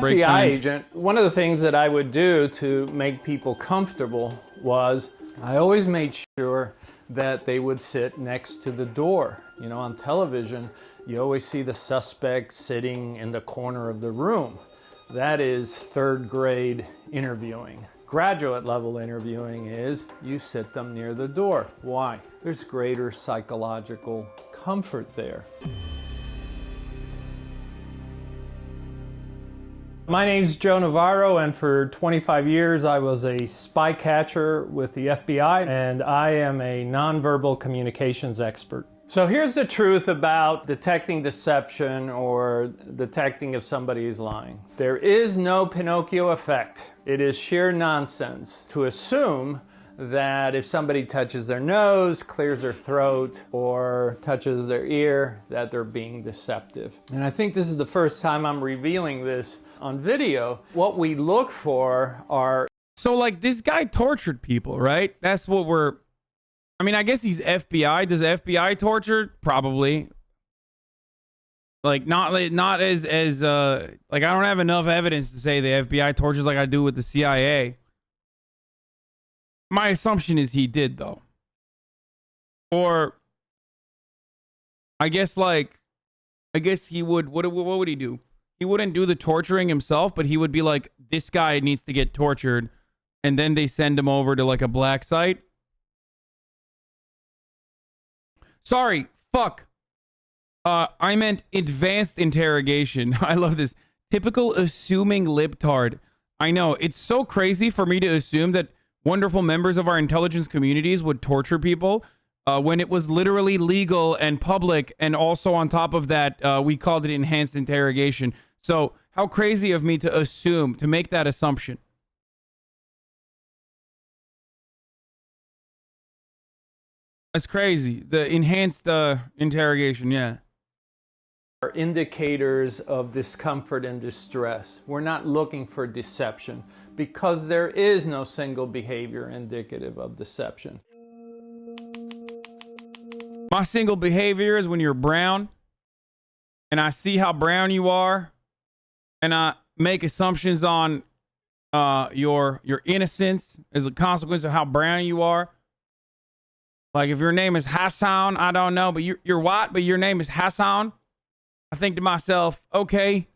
FBI agent, one of the things that I would do to make people comfortable was I always made sure that they would sit next to the door. You know, on television, you always see the suspect sitting in the corner of the room. That is third grade interviewing. Graduate level interviewing is you sit them near the door. Why? There's greater psychological comfort there. My name's Joe Navarro, and for 25 years I was a spy catcher with the FBI, and I am a nonverbal communications expert. So here's the truth about detecting deception or detecting if somebody is lying. There is no Pinocchio effect. It is sheer nonsense to assume that if somebody touches their nose, clears their throat, or touches their ear, that they're being deceptive. And I think this is the first time I'm revealing this on video. What we look for are... So, like, this guy tortured people, right? That's what we're... I mean, I guess he's FBI. Does FBI torture? Probably. Like, not as like, I don't have enough evidence to say the FBI tortures like I do with the CIA. My assumption is he did, though. Or, I guess he would, what would he do? He wouldn't do the torturing himself, but he would be like, this guy needs to get tortured, and then they send him over to, like, a black site. Sorry, fuck. I meant advanced interrogation. I love this. Typical assuming libtard. I know, it's so crazy for me to assume that wonderful members of our intelligence communities would torture people when it was literally legal and public, and also on top of that, we called it enhanced interrogation. So how crazy of me to assume, to make that assumption. That's crazy. The enhanced interrogation, yeah. Are indicators of discomfort and distress. We're not looking for deception because there is no single behavior indicative of deception. My single behavior is when you're brown and I see how brown you are and I make assumptions on your innocence as a consequence of how brown you are. Like if your name is Hasan, I don't know, but you're white, but your name is Hasan. I think to myself, okay,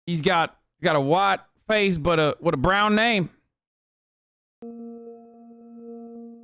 he's got a white face, but what a brown name.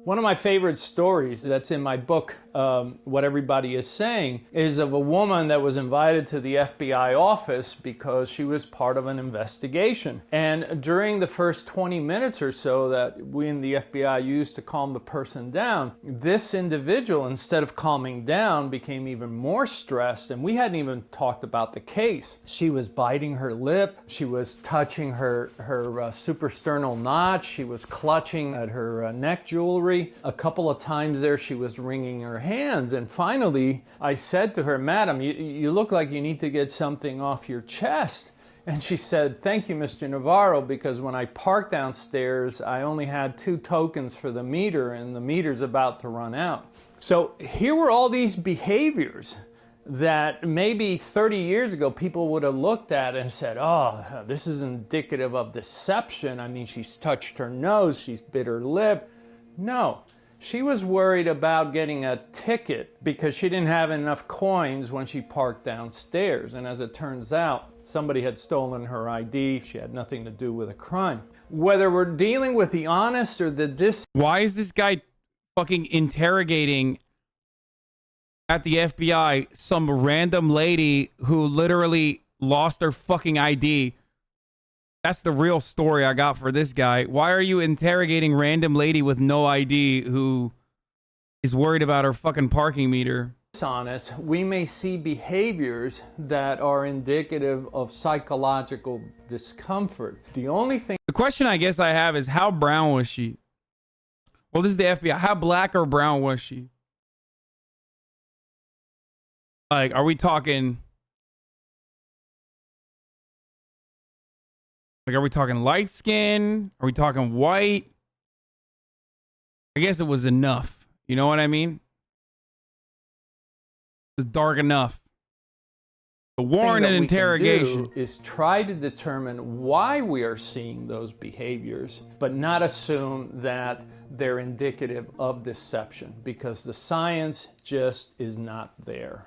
One of my favorite stories that's in my book, What Everybody Is Saying, is of a woman that was invited to the FBI office because she was part of an investigation. And during the first 20 minutes or so that we in the FBI used to calm the person down, this individual, instead of calming down, became even more stressed, and we hadn't even talked about the case. She was biting her lip, she was touching her suprasternal notch, she was clutching at her neck jewelry. A couple of times there she was wringing her hands, and finally I said to her, "Madam, you look like you need to get something off your chest." And she said, "Thank you, Mr. Navarro, because when I parked downstairs I only had 2 tokens for the meter and the meter's about to run out." So here were all these behaviors that maybe 30 years ago people would have looked at and said, "Oh, this is indicative of deception. I mean, she's touched her nose, she's bit her lip." No, she was worried about getting a ticket because she didn't have enough coins when she parked downstairs. And as it turns out, somebody had stolen her ID. She had nothing to do with a crime. Whether we're dealing with the honest or the Why is this guy fucking interrogating at the FBI some random lady who literally lost her fucking ID? That's the real story I got for this guy. Why are you interrogating random lady with no ID who is worried about her fucking parking meter? Dishonest, we may see behaviors that are indicative of psychological discomfort. The only thing... The question I guess I have is, how brown was she? Well, this is the FBI. How black or brown was she? Like, are we talking... Like, are we talking light skin? Are we talking white? I guess it was enough. You know what I mean? It was dark enough. The warrant and interrogation is try to determine why we are seeing those behaviors, but not assume that they're indicative of deception, because the science just is not there.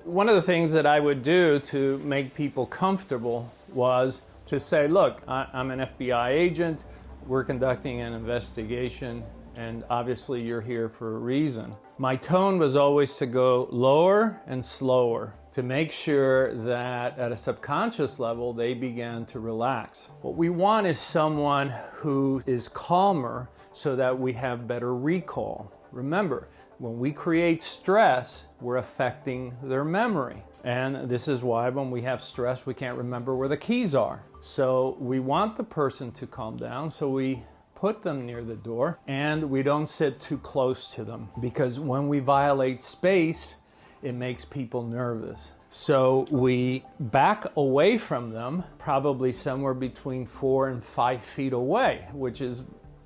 One of the things that I would do to make people comfortable was to say, look, I'm an FBI agent, we're conducting an investigation, and obviously you're here for a reason. My tone was always to go lower and slower to make sure that at a subconscious level they began to relax. What we want is someone who is calmer so that we have better recall. Remember, when we create stress, we're affecting their memory. And this is why when we have stress, we can't remember where the keys are. So we want the person to calm down, so we put them near the door and we don't sit too close to them, because when we violate space, it makes people nervous. So we back away from them, probably somewhere between 4 and 5 feet away, which is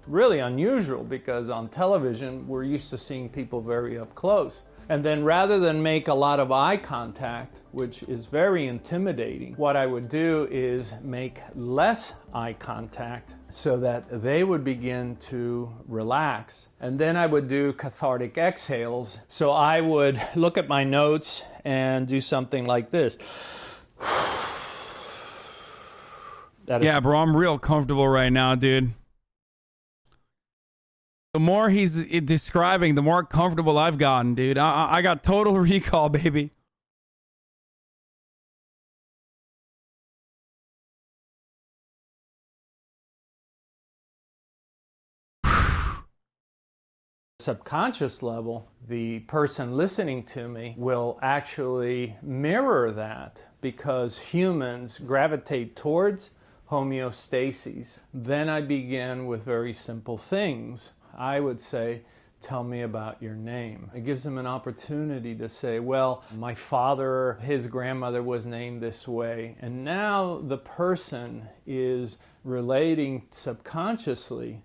really unusual because on television, we're used to seeing people very up close. And then rather than make a lot of eye contact, which is very intimidating, what I would do is make less eye contact so that they would begin to relax. And then I would do cathartic exhales. So I would look at my notes and do something like this. Yeah, bro, I'm real comfortable right now, dude. The more he's describing, the more comfortable I've gotten, dude. I got total recall, baby. Subconscious level, the person listening to me will actually mirror that, because humans gravitate towards homeostasis. Then I begin with very simple things. I would say, tell me about your name. It gives them an opportunity to say, well, my father, his grandmother was named this way. And now the person is relating subconsciously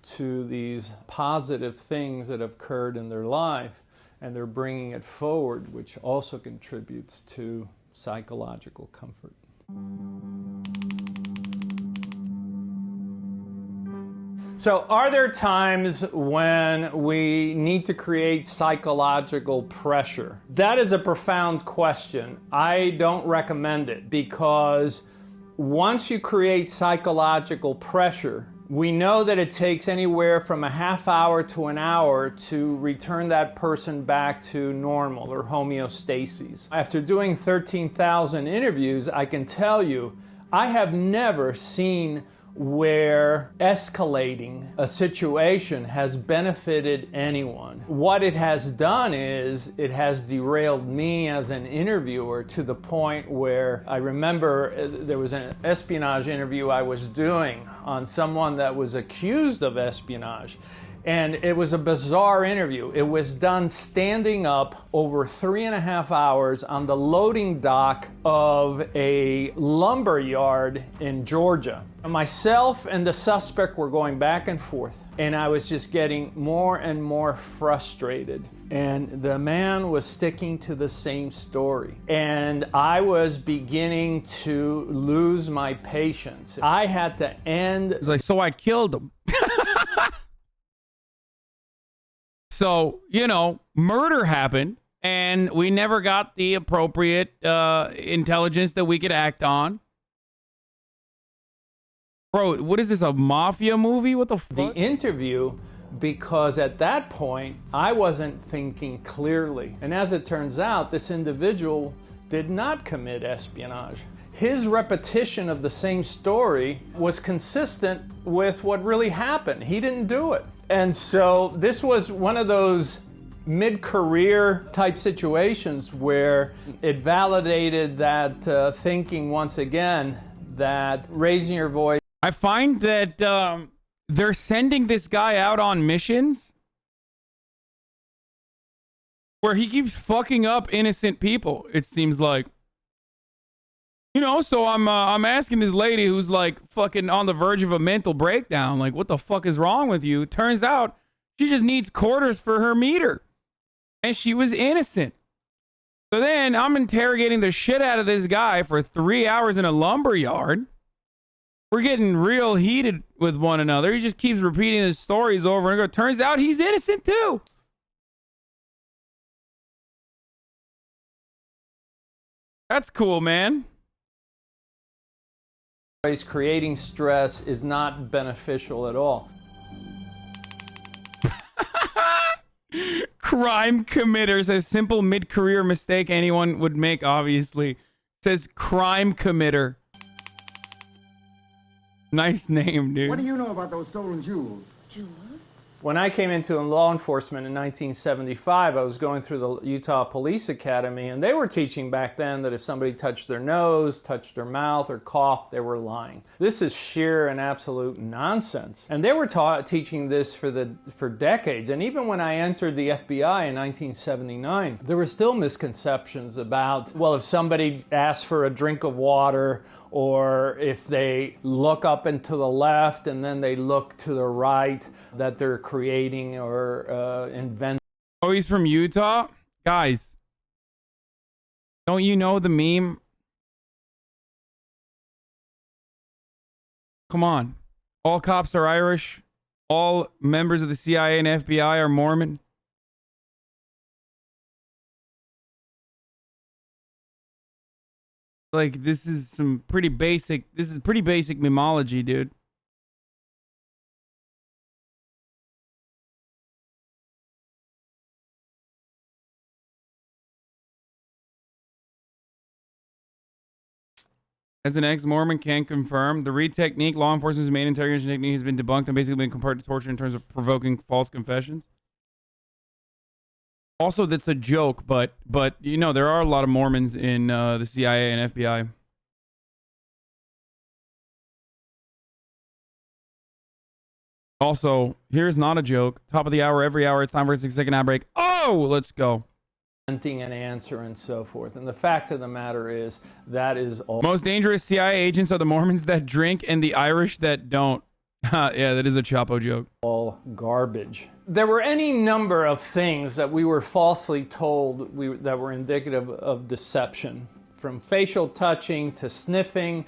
to these positive things that have occurred in their life, and they're bringing it forward, which also contributes to psychological comfort. So are there times when we need to create psychological pressure? That is a profound question. I don't recommend it, because once you create psychological pressure, we know that it takes anywhere from a half hour to an hour to return that person back to normal or homeostasis. After doing 13,000 interviews, I can tell you, I have never seen where escalating a situation has benefited anyone. What it has done is it has derailed me as an interviewer to the point where I remember there was an espionage interview I was doing on someone that was accused of espionage. And it was a bizarre interview. It was done standing up over 3.5 hours on the loading dock of a lumber yard in Georgia. Myself and the suspect were going back and forth, and I was just getting more and more frustrated. And the man was sticking to the same story. And I was beginning to lose my patience. I had to end. It's like, so I killed him. So, you know, murder happened, and we never got the appropriate intelligence that we could act on. Bro, what is this, a mafia movie? What the fuck? The interview, because at that point, I wasn't thinking clearly. And as it turns out, this individual did not commit espionage. His repetition of the same story was consistent with what really happened. He didn't do it. And so this was one of those mid-career type situations where it validated that thinking once again, that raising your voice. I find that they're sending this guy out on missions where he keeps fucking up innocent people, it seems like. You know, so I'm asking this lady who's like fucking on the verge of a mental breakdown, like, what the fuck is wrong with you? Turns out she just needs quarters for her meter. And she was innocent. So then I'm interrogating the shit out of this guy for 3 hours in a lumber yard. We're getting real heated with one another. He just keeps repeating his stories over and over. Turns out he's innocent too. That's cool, man. Creating stress is not beneficial at all. Crime committer says simple mid-career mistake anyone would make, obviously. Says crime committer. Nice name, dude. What do you know about those stolen jewels? Jewels? When I came into law enforcement in 1975, I was going through the Utah Police Academy, and they were teaching back then that if somebody touched their nose, touched their mouth, or coughed, they were lying. This is sheer and absolute nonsense. And they were teaching this for decades. And even when I entered the FBI in 1979, there were still misconceptions about, well, if somebody asked for a drink of water, or if they look up and to the left and then they look to the right, that they're creating or inventing. Oh, he's from Utah? Guys, don't you know the meme? Come on. All cops are Irish. All members of the CIA and FBI are Mormon. Like, this is pretty basic memology, dude. As an ex-Mormon can confirm, the Reed technique, law enforcement's main interrogation technique, has been debunked and basically been compared to torture in terms of provoking false confessions. Also, that's a joke, but you know, there are a lot of Mormons in the CIA and FBI. Also, here's not a joke. Top of the hour, every hour, it's time for a 6-second ad break. Oh, let's go. An answer and so forth. And the fact of the matter is, that is all. Most dangerous CIA agents are the Mormons that drink and the Irish that don't. Yeah, that is a Chapo joke. All garbage. There were any number of things that we were falsely told that were indicative of deception, from facial touching to sniffing,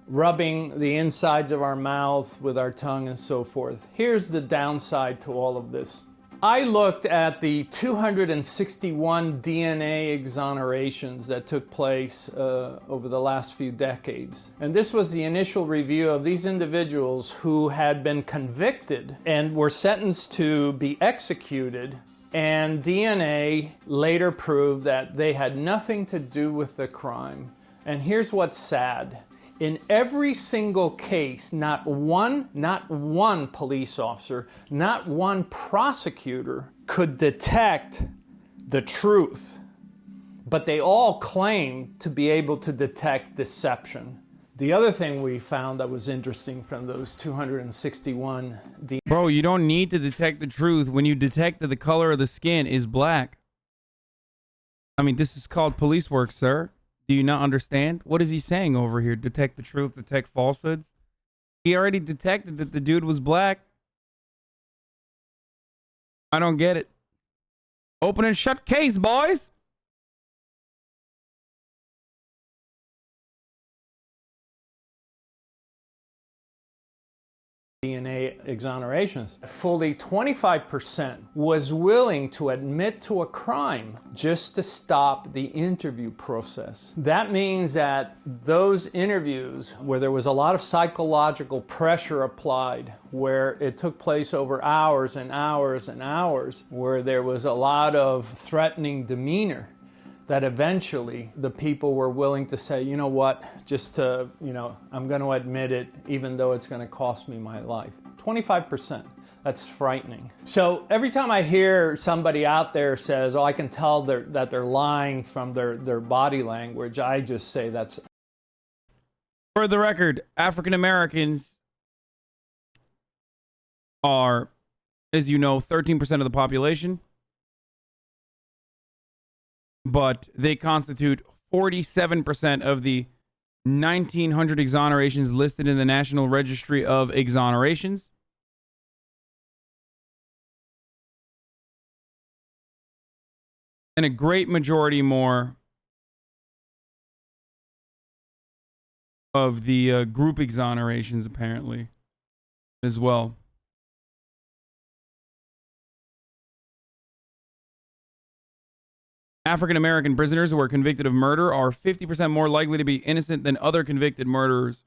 rubbing the insides of our mouths with our tongue and so forth. Here's the downside to all of this. I looked at the 261 DNA exonerations that took place over the last few decades. And this was the initial review of these individuals who had been convicted and were sentenced to be executed. And DNA later proved that they had nothing to do with the crime. And here's what's sad. In every single case, not one police officer, not one prosecutor could detect the truth, but they all claimed to be able to detect deception. The other thing we found that was interesting from those 261 DNA... Bro, you don't need to detect the truth when you detect that the color of the skin is black. I mean, this is called police work, sir. Do you not understand? What is he saying over here? Detect the truth, detect falsehoods? He already detected that the dude was black. I don't get it. Open and shut case, boys. DNA exonerations. Fully 25% was willing to admit to a crime just to stop the interview process. That means that those interviews where there was a lot of psychological pressure applied, where it took place over hours and hours and hours, where there was a lot of threatening demeanor, that eventually the people were willing to say, you know what, just to, I'm going to admit it, even though it's going to cost me my life. 25%. That's frightening. So every time I hear somebody out there says, oh, I can tell that they're lying from their body language, I just say that's... For the record, African Americans are, as you know, 13% of the population. But they constitute 47% of the 1,900 exonerations listed in the National Registry of Exonerations. and a great majority more of the group exonerations, apparently, as well. African-American prisoners who are convicted of murder are 50% more likely to be innocent than other convicted murderers.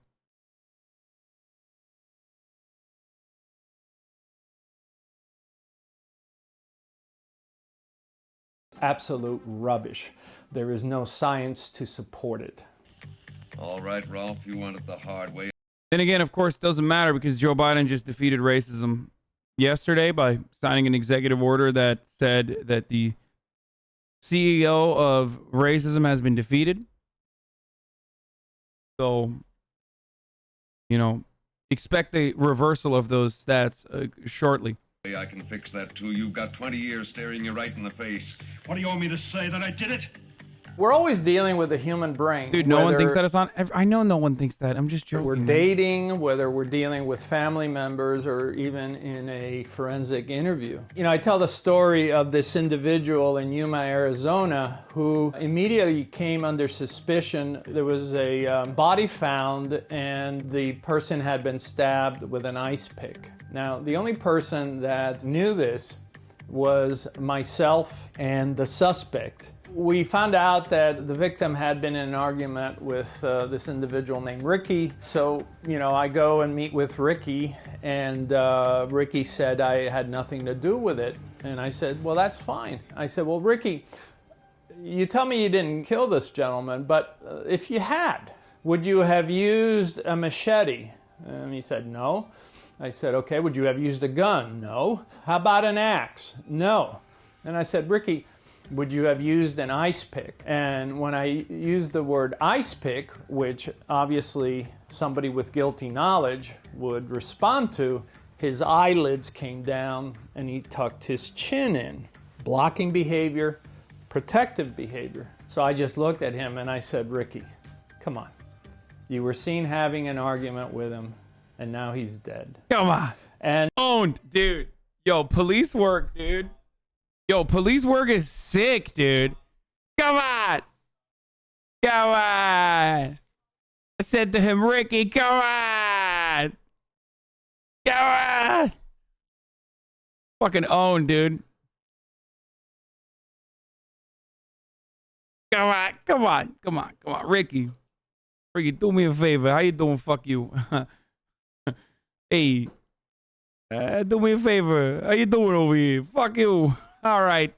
Absolute rubbish. There is no science to support it. All right, Ralph, you want it the hard way. Then again, of course, it doesn't matter because Joe Biden just defeated racism yesterday by signing an executive order that said that the CEO of racism has been defeated. So, you know, expect a reversal of those stats shortly. I can fix that too. You've got 20 years staring you right in the face. What do you want me to say, that I did it? We're always dealing with the human brain. Dude, no one thinks that, Hasan. I know no one thinks that. I'm just joking. We're dating, whether we're dealing with family members or even in a forensic interview. You know, I tell the story of this individual in Yuma, Arizona, who immediately came under suspicion. There was a body found, and the person had been stabbed with an ice pick. Now, the only person that knew this was myself and the suspect. We found out that the victim had been in an argument with this individual named Ricky. So, you know, I go and meet with Ricky, and Ricky said I had nothing to do with it. And I said, well, that's fine. I said, well, Ricky, you tell me you didn't kill this gentleman, but if you had, would you have used a machete? And he said, no. I said, okay, would you have used a gun? No. How about an axe? No. And I said, Ricky, would you have used an ice pick? And when I used the word ice pick, which obviously somebody with guilty knowledge would respond to, his eyelids came down and he tucked his chin in. Blocking behavior, protective behavior. So I just looked at him and I said, Ricky, come on. You were seen having an argument with him, and now he's dead. Come on. And owned, dude. Yo, police work, dude. Yo, police work is sick, dude. Come on. Come on. I said to him, Ricky, come on. Come on. Fucking owned, dude. Come on. Come on. Come on. Come on. Ricky. Ricky, do me a favor. How you doing? Fuck you. Hey. Do me a favor. How you doing over here? Fuck you. All right.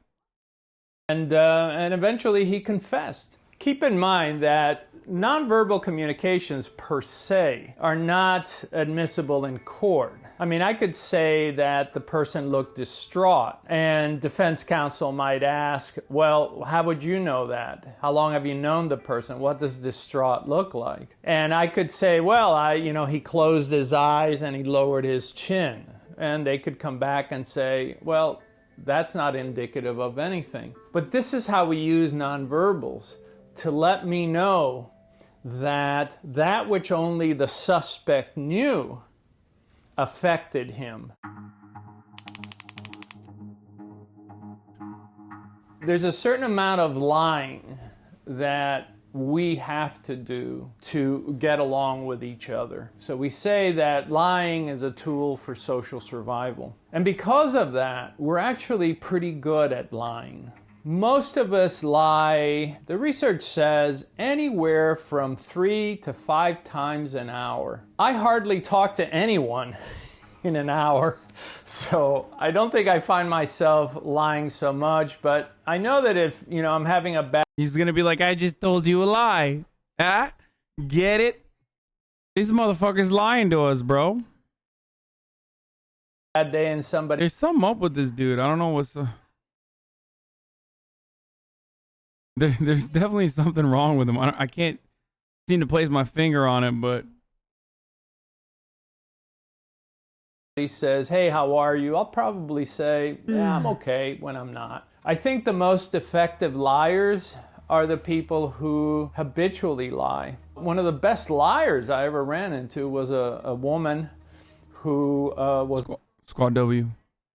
And eventually he confessed. Keep in mind that nonverbal communications per se are not admissible in court. I mean, I could say that the person looked distraught, and defense counsel might ask, well, how would you know that? How long have you known the person? What does distraught look like? And I could say, well, he closed his eyes and he lowered his chin. And they could come back and say, well, that's not indicative of anything. But this is how we use nonverbals, to let me know that that which only the suspect knew affected him. There's a certain amount of lying that we have to do to get along with each other. So we say that lying is a tool for social survival. And because of that, we're actually pretty good at lying. Most of us lie, the research says, anywhere from 3 to 5 times an hour. I hardly talk to anyone in an hour, so I don't think I find myself lying so much, but I know that if, I'm having a bad... He's gonna be like, I just told you a lie. Huh? Get it? These motherfuckers lying to us, bro. Bad day and somebody... There's something up with this dude. I don't know what's... There's definitely something wrong with him. I can't seem to place my finger on it, but... He says, hey, how are you? I'll probably say, yeah, I'm okay when I'm not. I think the most effective liars are the people who habitually lie. One of the best liars I ever ran into was a woman who was Squad W.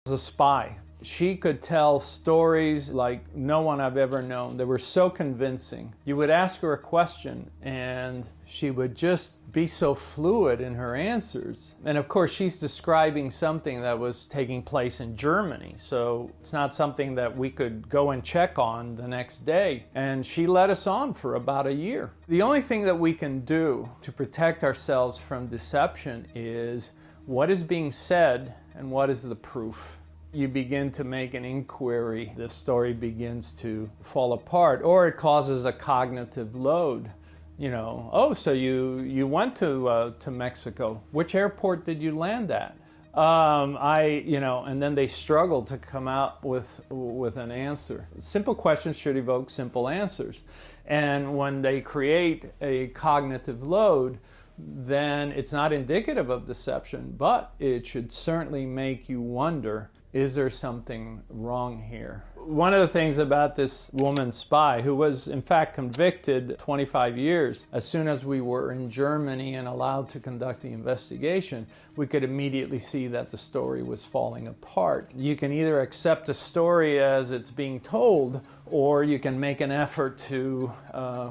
a spy. She could tell stories like no one I've ever known. They were so convincing. You would ask her a question and she would just be so fluid in her answers. And of course, she's describing something that was taking place in Germany. So it's not something that we could go and check on the next day. And she led us on for about a year. The only thing that we can do to protect ourselves from deception is what is being said and what is the proof. You begin to make an inquiry, the story begins to fall apart, or it causes a cognitive load. You know, oh, so you went to Mexico. Which airport did you land at? And then they struggle to come out with an answer. Simple questions should evoke simple answers. And when they create a cognitive load, then it's not indicative of deception, but it should certainly make you wonder, is there something wrong here? One of the things about this woman spy, who was in fact convicted 25 years, as soon as we were in Germany and allowed to conduct the investigation, we could immediately see that the story was falling apart. You can either accept a story as it's being told, or you can make an effort to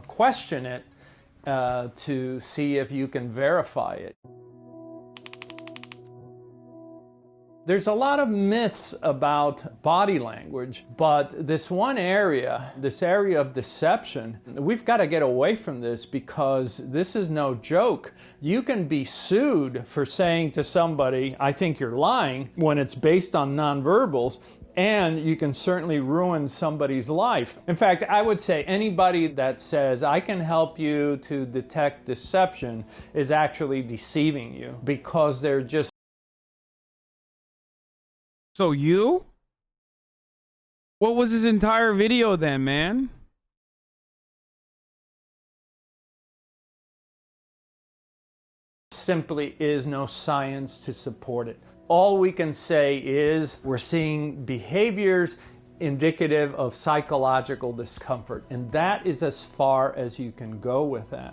question it to see if you can verify it. There's a lot of myths about body language, but this one area, this area of deception, we've got to get away from this because this is no joke. You can be sued for saying to somebody, I think you're lying, when it's based on nonverbals, and you can certainly ruin somebody's life. In fact, I would say anybody that says, I can help you to detect deception is actually deceiving you because they're just. So you? What was his entire video then, man? Simply is no science to support it. All we can say is we're seeing behaviors indicative of psychological discomfort, and that is as far as you can go with that.